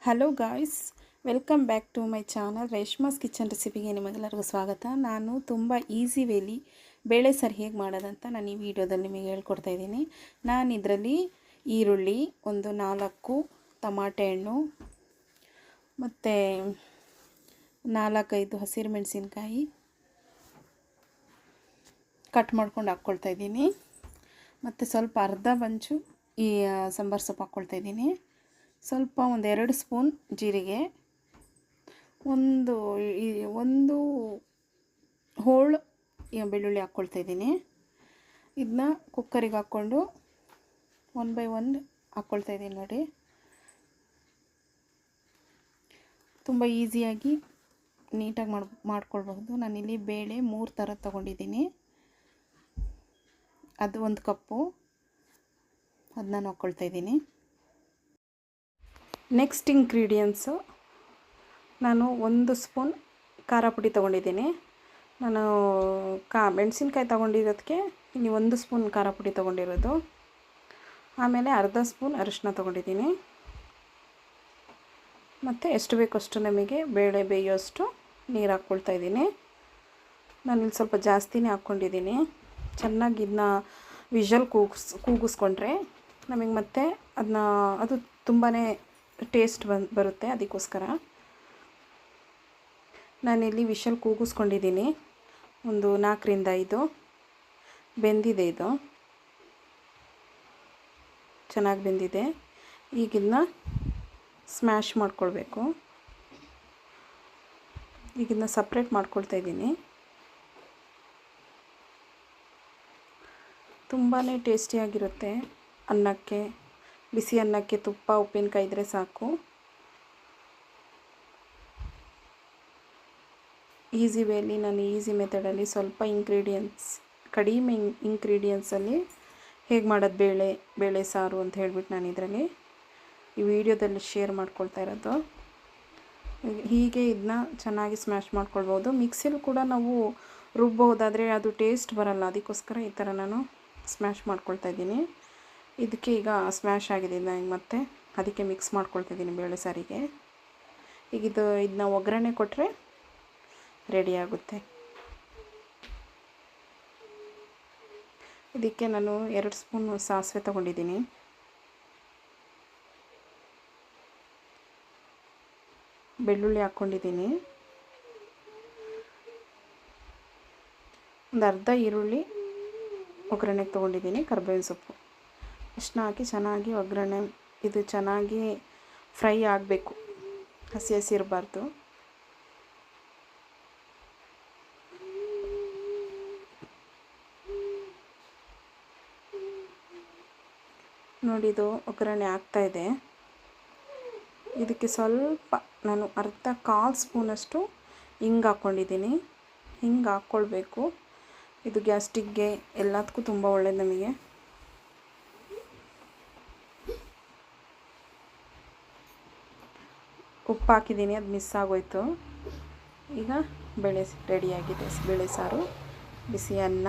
Hello guys, welcome back to my channel Reshma's kitchen ರೆಸಿಪಿಗೆ ನಿಮಗೆಲ್ಲರಿಗೂ ಸ್ವಾಗತ. ನಾನು ತುಂಬ ಈಸಿ ವೇಲಿ ಬೇಳೆ ಸಾರು ಹೇಗೆ ಮಾಡೋದಂತ ನಾನು ಈ ವಿಡಿಯೋದಲ್ಲಿ ನಿಮಗೆ ಹೇಳ್ಕೊಡ್ತಾ ಇದ್ದೀನಿ. ನಾನು ಇದರಲ್ಲಿ ಈರುಳ್ಳಿ, ಒಂದು 4 ಟಮಾಟೆ ಹಣ್ಣು ಮತ್ತು 4-5 ಹಸಿರು ಮೆಣಸಿನ್ಕಾಯಿ ಕಟ್ ಮಾಡ್ಕೊಂಡು ಹಾಕ್ಕೊಳ್ತಾ ಇದ್ದೀನಿ. ಮತ್ತು ಸ್ವಲ್ಪ ಅರ್ಧ ಬಂಚು ಈ ಸಾಂಬಾರು ಸೊಪ್ಪು ಹಾಕ್ಕೊಳ್ತಾ ಇದ್ದೀನಿ. ಸ್ವಲ್ಪ 1-2 ಸ್ಪೂನ್ ಜೀರಿಗೆ, ಒಂದು ಹೋಳು ಬೆಳ್ಳುಳ್ಳಿ ಹಾಕ್ಕೊಳ್ತಾ ಇದ್ದೀನಿ. ಇದನ್ನ ಕುಕ್ಕರಿಗೆ ಹಾಕ್ಕೊಂಡು 1 by 1 ಹಾಕ್ಕೊಳ್ತಾ ಇದ್ದೀನಿ. ನೋಡಿ, ತುಂಬ ಈಸಿಯಾಗಿ ನೀಟಾಗಿ ಮಾಡ್ಕೊಳ್ಬಹುದು. ನಾನಿಲ್ಲಿ ಬೇಳೆ 3 ಥರ ತೊಗೊಂಡಿದ್ದೀನಿ. ಅದು 1 ಕಪ್ಪು, ಅದನ್ನ ಹಾಕ್ಕೊಳ್ತಾ ಇದ್ದೀನಿ. ನೆಕ್ಸ್ಟ್ ಇಂಗ್ರೀಡಿಯೆಂಟ್ಸು, ನಾನು 1 ಸ್ಪೂನ್ ಖಾರ ಪುಡಿ ತೊಗೊಂಡಿದ್ದೀನಿ. ನಾನು ಮೆಣಸಿನ್ಕಾಯಿ ತೊಗೊಂಡಿರೋದಕ್ಕೆ ಇಲ್ಲಿ 1 ಸ್ಪೂನ್ ಖಾರ ಪುಡಿ ತೊಗೊಂಡಿರೋದು. ಆಮೇಲೆ ಅರ್ಧ ಸ್ಪೂನ್ ಅರಿಶಿನ ತೊಗೊಂಡಿದ್ದೀನಿ. ಮತ್ತು ಎಷ್ಟು ಬೇಕಷ್ಟು ನಮಗೆ ಬೇಳೆ ಬೇಯೋಷ್ಟು ನೀರು ಹಾಕ್ಕೊಳ್ತಾ ಇದ್ದೀನಿ. ನಾನಿಲ್ಲಿ ಸ್ವಲ್ಪ ಜಾಸ್ತಿನೇ ಹಾಕ್ಕೊಂಡಿದ್ದೀನಿ. ಚೆನ್ನಾಗಿ ಇದನ್ನ ವಿಷಲ್ ಕೂಗಿಸ್ಕೊಂಡ್ರೆ ನಮಗೆ ಮತ್ತೆ ಅದು ತುಂಬಾ ಟೇಸ್ಟ್ ಬರುತ್ತೆ. ಅದಕ್ಕೋಸ್ಕರ ನಾನಿಲ್ಲಿ ವಿಷಲ್ ಕೂಗಿಸ್ಕೊಂಡಿದ್ದೀನಿ. ಒಂದು 4-5 ಬೆಂದಿದೆ. ಇದು ಚೆನ್ನಾಗಿ ಬೆಂದಿದೆ. ಈಗ ಇದನ್ನ ಸ್ಮ್ಯಾಶ್ ಮಾಡ್ಕೊಳ್ಬೇಕು. ಈಗ ಇದನ್ನ ಸಪ್ರೇಟ್ ಮಾಡ್ಕೊಳ್ತಾ ಇದ್ದೀನಿ. ತುಂಬಾ ಟೇಸ್ಟಿಯಾಗಿರುತ್ತೆ. ಅನ್ನಕ್ಕೆ, ಬಿಸಿ ಅನ್ನಕ್ಕೆ ತುಪ್ಪ ಉಪ್ಪಿನಕಾಯಿ ಇದ್ದರೆ ಸಾಕು. ಈಸಿ ವೇಲಿ ನಾನು ಈಸಿ ಮೆಥಡಲ್ಲಿ ಸ್ವಲ್ಪ ಕಡಿಮೆ ಇಂಗ್ರೀಡಿಯೆಂಟ್ಸಲ್ಲಿ ಹೇಗೆ ಮಾಡೋದು ಬೇಳೆ ಸಾರು ಅಂತ ಹೇಳ್ಬಿಟ್ಟು ನಾನು ಇದರಲ್ಲಿ ಈ ವಿಡಿಯೋದಲ್ಲಿ ಶೇರ್ ಮಾಡ್ಕೊಳ್ತಾ ಇರೋದು. ಹೀಗೆ ಇದನ್ನ ಚೆನ್ನಾಗಿ ಸ್ಮ್ಯಾಶ್ ಮಾಡ್ಕೊಳ್ಬೋದು. ಮಿಕ್ಸಿಲಿ ಕೂಡ ನಾವು ರುಬ್ಬೋದಾದರೆ ಅದು ಟೇಸ್ಟ್ ಬರಲ್ಲ. ಅದಕ್ಕೋಸ್ಕರ ಈ ಥರ ನಾನು ಸ್ಮ್ಯಾಶ್ ಮಾಡ್ಕೊಳ್ತಾ ಇದ್ದೀನಿ. ಇದಕ್ಕೆ ಈಗ ಸ್ಮ್ಯಾಶ್ ಆಗಿದೆ. ಈಗ ಮತ್ತೆ ಅದಕ್ಕೆ ಮಿಕ್ಸ್ ಮಾಡ್ಕೊಳ್ತಾ ಇದ್ದೀನಿ ಬೇಳೆ ಸಾರಿಗೆ. ಈಗ ಇದನ್ನ ಒಗ್ಗರಣೆ ಕೊಟ್ಟರೆ ರೆಡಿ ಆಗುತ್ತೆ. ಇದಕ್ಕೆ ನಾನು 2 ಸ್ಪೂನ್ ಸಾಸಿವೆ ತೊಗೊಂಡಿದ್ದೀನಿ. ಬೆಳ್ಳುಳ್ಳಿ ಹಾಕ್ಕೊಂಡಿದ್ದೀನಿ. ಒಂದು ಅರ್ಧ ಈರುಳ್ಳಿ ಒಗ್ಗರಣೆಗೆ ತೊಗೊಂಡಿದ್ದೀನಿ. ಕರಿಬೇವಿನ ಸೊಪ್ಪು ಇಷ್ಟನ್ನ ಹಾಕಿ ಚೆನ್ನಾಗಿ ಒಗ್ಗರಣೆ ಇದು ಚೆನ್ನಾಗಿ ಫ್ರೈ ಆಗಬೇಕು. ಹಸಿ ಇರಬಾರ್ದು. ನೋಡಿ, ಇದು ಒಗ್ಗರಣೆ ಆಗ್ತಾಯಿದೆ. ಇದಕ್ಕೆ ಸ್ವಲ್ಪ ನಾನು ಕಾಲು ಸ್ಪೂನಷ್ಟು ಹಿಂಗೆ ಹಾಕ್ಕೊಂಡಿದ್ದೀನಿ. ಹಿಂಗೆ ಹಾಕ್ಕೊಳ್ಬೇಕು. ಇದು ಗ್ಯಾಸ್ಟ್ರಿಕ್ಗೆ ಎಲ್ಲದಕ್ಕೂ ತುಂಬ ಒಳ್ಳೆಯದು ನಮಗೆ. ಉಪ್ಪು ಹಾಕಿದ್ದೀನಿ, ಅದು ಮಿಸ್ ಆಗೋಯ್ತು. ಈಗ ಬೇಳೆ ರೆಡಿಯಾಗಿದೆ. ಬೇಳೆ ಸಾರು, ಬಿಸಿ ಅನ್ನ,